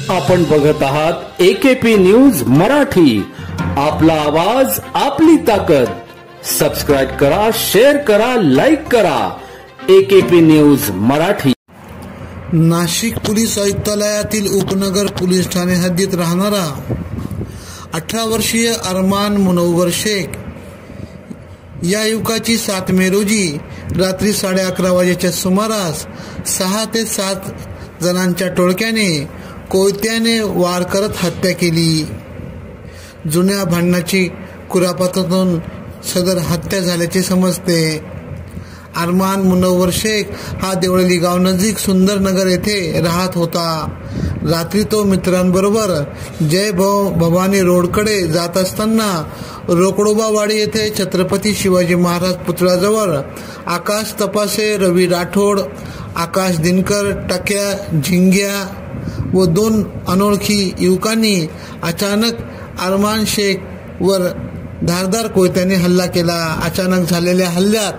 आपण बघत आहात AKP न्यूज मराठी. आपला आवाज आपली ताकद. सबस्क्राइब करा, शेअर करा, लाईक करा. AKP news Marathi. Nashik police आयुक्तालयातील उपनगर पोलीस ठाणे हद्दीत राहणारा 18 वर्षीय अरमान मुनव्वर शेख या युवकाची 7 मे रोजी रात्री 11:30 वाजेच्या सुमारास 6 ते 7 जणांच्या टोळक्याने कोयत्याने वार करत हत्या केली. जुन्या भांडणाची कुरापतीतून सदर हत्या झाल्याचे समजते. अरमान मुनव्वर शेख हा देवळली गाव नजीक सुंदरनगर येथे राहत होता. रात्री तो मित्रांबरोबर जय भवानी रोडकडे जात असताना रोकडोबावाडी येथे छत्रपती शिवाजी महाराज पुतळ्याजवळ आकाश तपासे, रवी राठोड, आकाश दिनकर, टक्या, झिंग्या व 2 अनोळखी युवकांनी अचानक अरमान शेख वर धारदार कोयत्याने हल्ला केला. अचानक झालेल्या हल्ल्यात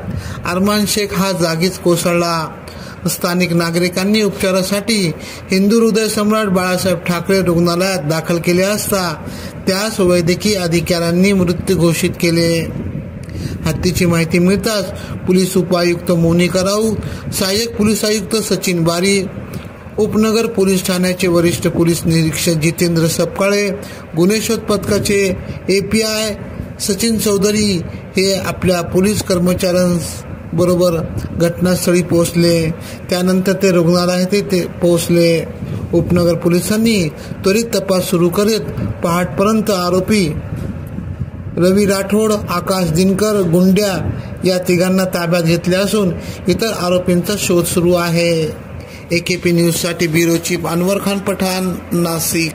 अरमान शेख हा जागीच कोसळला. स्थानिक नागरिकांनी उपचारासाठी हिंदू हृदय सम्राट बाळासाहेब ठाकरे रुग्णालयात दाखल केले असता त्यास वैद्यकीय अधिकाऱ्यांनी मृत्यू घोषित केले. हत्येची माहिती मिळताच पोलीस उपायुक्त मोनिका राऊत, सहाय्यक पोलीस आयुक्त सचिन बारी, उपनगर पोलीस ठाण्याचे वरिष्ठ पोलीस निरीक्षक जितेंद्र सपकाळे, गुन्हे शोध पथकाचे API सचिन चौधरी हे आपल्या पोलीस कर्मचाऱ्यांबरोबर घटनास्थळी पोहोचले. त्यानंतर ते रुग्णालयात पोहोचले. उपनगर पोलिसांनी त्वरित तपास सुरू करत पहाटपर्यंत आरोपी रवी राठोड, आकाश दिनकर, गुंड्या या तिघांना ताब्यात घेतले असून इतर आरोपींचा शोध सुरू आहे. AKP न्यूजसाठी ब्युरो चीफ अनवर खान पठाण, नाशिक.